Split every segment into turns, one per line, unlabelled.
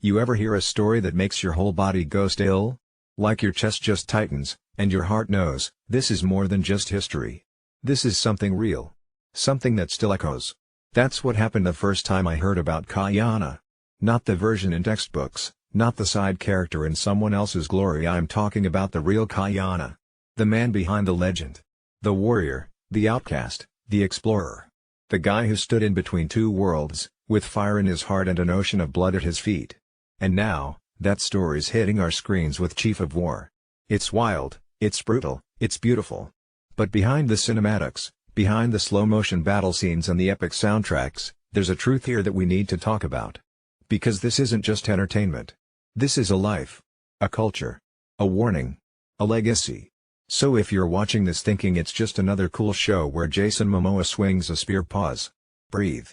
You ever hear a story that makes your whole body go still? Like your chest just tightens, and your heart knows, this is more than just history. This is something real. Something that still echoes. That's what happened the first time I heard about Kaʻiana. Not the version in textbooks, not the side character in someone else's glory. I'm talking about the real Kaʻiana. The man behind the legend. The warrior, the outcast, the explorer. The guy who stood in between two worlds, with fire in his heart and an ocean of blood at his feet. And now, that story's hitting our screens with Chief of War. It's wild, it's brutal, it's beautiful. But behind the cinematics, behind the slow-motion battle scenes and the epic soundtracks, there's a truth here that we need to talk about. Because this isn't just entertainment. This is a life. A culture. A warning. A legacy. So if you're watching this thinking it's just another cool show where Jason Momoa swings a spear, pause. Breathe.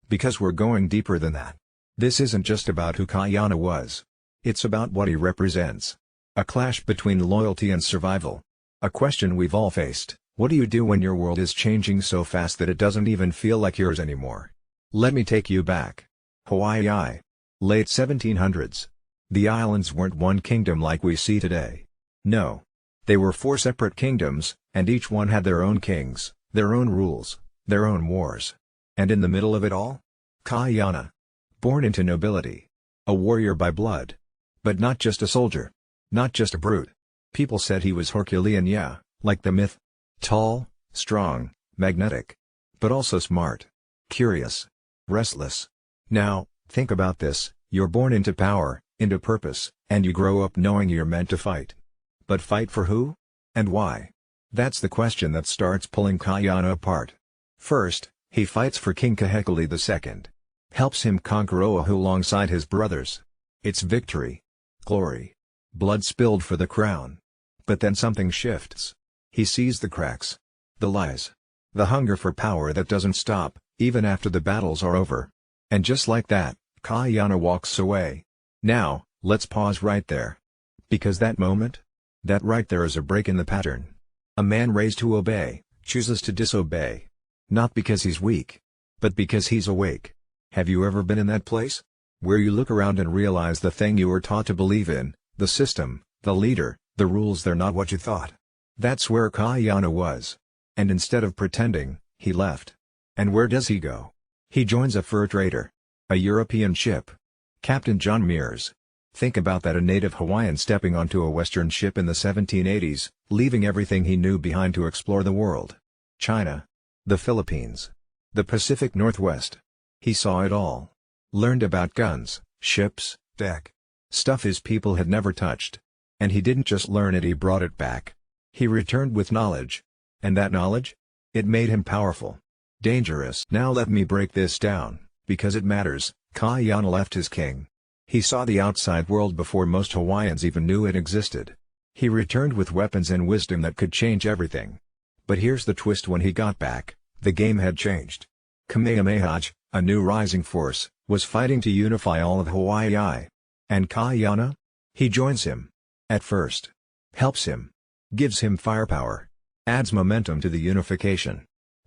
Because we're going deeper than that. This isn't just about who Kaʻiana was. It's about what he represents. A clash between loyalty and survival. A question we've all faced: what do you do when your world is changing so fast that it doesn't even feel like yours anymore? Let me take you back. Hawaiʻi. Late 1700s. The islands weren't one kingdom like we see today. No. They were 4 separate kingdoms, and each one had their own kings, their own rules, their own wars. And in the middle of it all? Kaʻiana. Born into nobility. A warrior by blood. But not just a soldier. Not just a brute. People said he was Herculean, yeah, like the myth. Tall, strong, magnetic. But also smart. Curious. Restless. Now, think about this: you're born into power, into purpose, and you grow up knowing you're meant to fight. But fight for who? And why? That's the question that starts pulling Kaʻiana apart. First, he fights for King Kahekili II. Helps him conquer Oahu alongside his brothers. It's victory. Glory. Blood spilled for the crown. But then something shifts. He sees the cracks. The lies. The hunger for power that doesn't stop, even after the battles are over. And just like that, Kaʻiana walks away. Now, let's pause right there. Because that moment? That right there is a break in the pattern. A man raised to obey, chooses to disobey. Not because he's weak. But because he's awake. Have you ever been in that place? Where you look around and realize the thing you were taught to believe in, the system, the leader, the rules, they're not what you thought. That's where Kaʻiana was. And instead of pretending, he left. And where does he go? He joins a fur trader. A European ship. Captain John Mears. Think about that: a native Hawaiian stepping onto a Western ship in the 1780s, leaving everything he knew behind to explore the world. China. The Philippines. The Pacific Northwest. He saw it all. Learned about guns, ships, deck. Stuff his people had never touched. And he didn't just learn it, he brought it back. He returned with knowledge. And that knowledge? It made him powerful. Dangerous. Now let me break this down, because it matters. Kaʻiana left his king. He saw the outside world before most Hawaiians even knew it existed. He returned with weapons and wisdom that could change everything. But here's the twist: when he got back, the game had changed. Kamehameha, a new rising force, was fighting to unify all of Hawaiʻi. And Kaʻiana? He joins him. At first. Helps him. Gives him firepower. Adds momentum to the unification.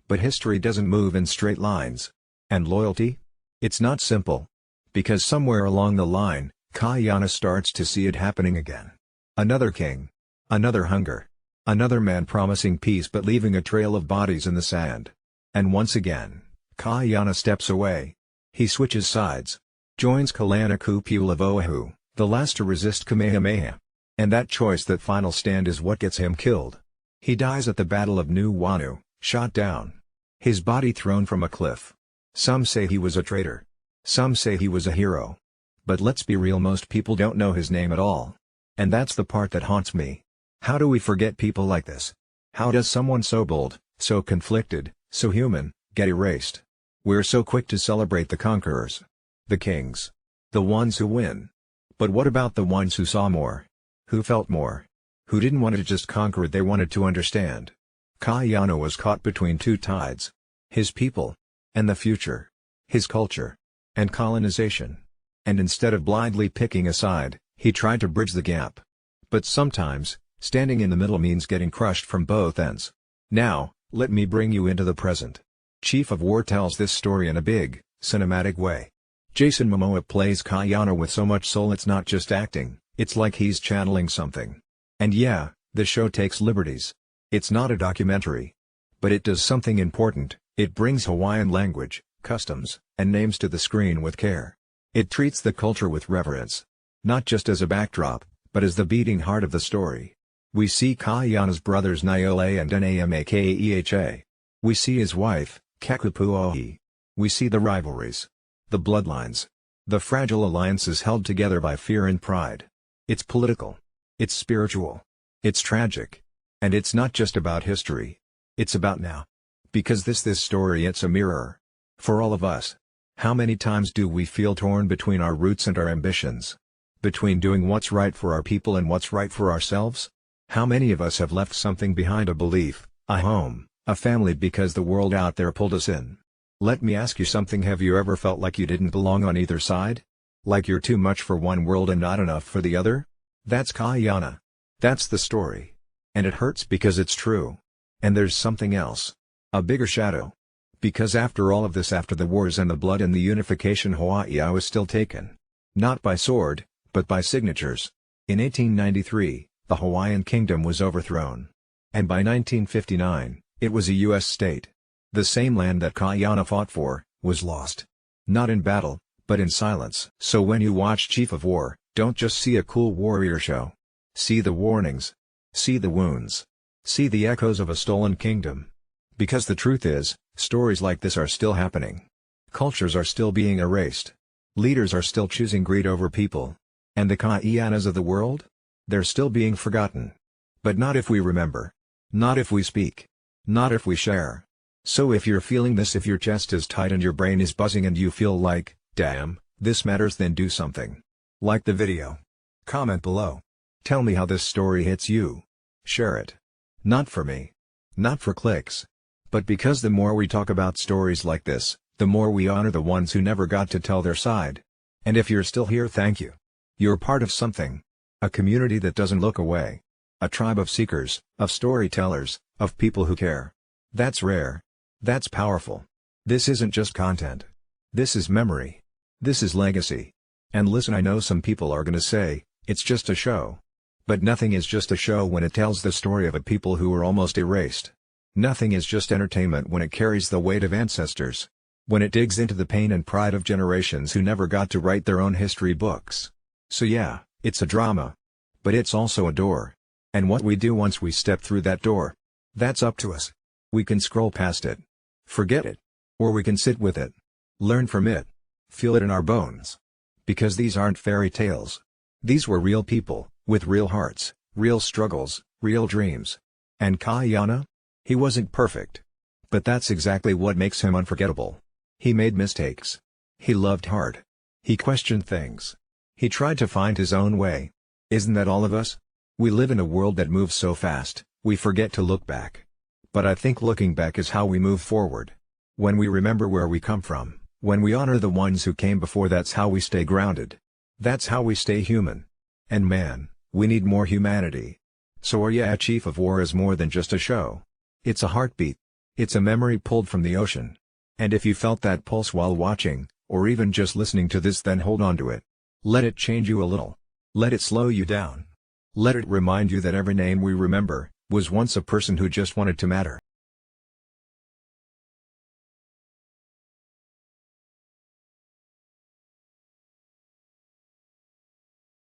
But history doesn't move in straight lines. And loyalty? It's not simple. Because somewhere along the line, Kaʻiana starts to see it happening again. Another king. Another hunger. Another man promising peace but leaving a trail of bodies in the sand. And once again, Kaʻiana steps away. He switches sides. Joins Kalaniʻa of Oahu, the last to resist Kamehameha. And that choice, that final stand, is what gets him killed. He dies at the Battle of Nuʻuanu, shot down. His body thrown from a cliff. Some say he was a traitor. Some say he was a hero. But let's be real, most people don't know his name at all. And that's the part that haunts me. How do we forget people like this? How does someone so bold, so conflicted, so human, get erased? We're so quick to celebrate the conquerors. The kings. The ones who win. But what about the ones who saw more? Who felt more? Who didn't want to just conquer it, they wanted to understand. Kaʻiana was caught between two tides. His people. And the future. His culture. And colonization. And instead of blindly picking a side, he tried to bridge the gap. But sometimes, standing in the middle means getting crushed from both ends. Now, let me bring you into the present. Chief of War tells this story in a big, cinematic way. Jason Momoa plays Kaʻiana with so much soul it's not just acting, it's like he's channeling something. And yeah, the show takes liberties. It's not a documentary. But it does something important, it brings Hawaiian language, customs, and names to the screen with care. It treats the culture with reverence. Not just as a backdrop, but as the beating heart of the story. We see Kaʻiana's brothers Naiole and Namakeeha. We see his wife, Kekupuohi. We see the rivalries. The bloodlines. The fragile alliances held together by fear and pride. It's political. It's spiritual. It's tragic. And it's not just about history. It's about now. Because this story, it's a mirror. For all of us. How many times do we feel torn between our roots and our ambitions? Between doing what's right for our people and what's right for ourselves? How many of us have left something behind, a belief, a home, a family, because the world out there pulled us in? Let me ask you something, have you ever felt like you didn't belong on either side? Like you're too much for one world and not enough for the other? That's Kaʻiana. That's the story. And it hurts because it's true. And there's something else. A bigger shadow. Because after all of this, after the wars and the blood and the unification, Hawaiʻi was still taken. Not by sword, but by signatures. In 1893, the Hawaiian kingdom was overthrown. And by 1959, it was a U.S. state. The same land that Kaʻiana fought for, was lost. Not in battle, but in silence. So when you watch Chief of War, don't just see a cool warrior show. See the warnings. See the wounds. See the echoes of a stolen kingdom. Because the truth is, stories like this are still happening. Cultures are still being erased. Leaders are still choosing greed over people. And the Kaʻianas of the world? They're still being forgotten. But not if we remember. Not if we speak. Not if we share. So if you're feeling this, if your chest is tight and your brain is buzzing and you feel like, damn, this matters, then do something. Like the video. Comment below. Tell me how this story hits you. Share it. Not for me. Not for clicks. But because the more we talk about stories like this, the more we honor the ones who never got to tell their side. And if you're still here, thank you. You're part of something. A community that doesn't look away. A tribe of seekers, of storytellers, of people who care. That's rare. That's powerful. This isn't just content. This is memory. This is legacy. And listen, I know some people are gonna say, it's just a show. But nothing is just a show when it tells the story of a people who were almost erased. Nothing is just entertainment when it carries the weight of ancestors. When it digs into the pain and pride of generations who never got to write their own history books. So yeah, it's a drama. But it's also a door. And what we do once we step through that door, that's up to us. We can scroll past it. Forget it. Or we can sit with it. Learn from it. Feel it in our bones. Because these aren't fairy tales. These were real people, with real hearts, real struggles, real dreams. And Kaʻiana? He wasn't perfect. But that's exactly what makes him unforgettable. He made mistakes. He loved hard. He questioned things. He tried to find his own way. Isn't that all of us? We live in a world that moves so fast, we forget to look back. But I think looking back is how we move forward. When we remember where we come from, when we honor the ones who came before, that's how we stay grounded. That's how we stay human. And man, we need more humanity. So yeah, Chief of War is more than just a show. It's a heartbeat. It's a memory pulled from the ocean. And if you felt that pulse while watching, or even just listening to this, then hold on to it. Let it change you a little. Let it slow you down. Let it remind you that every name we remember, was once a person who just wanted to matter.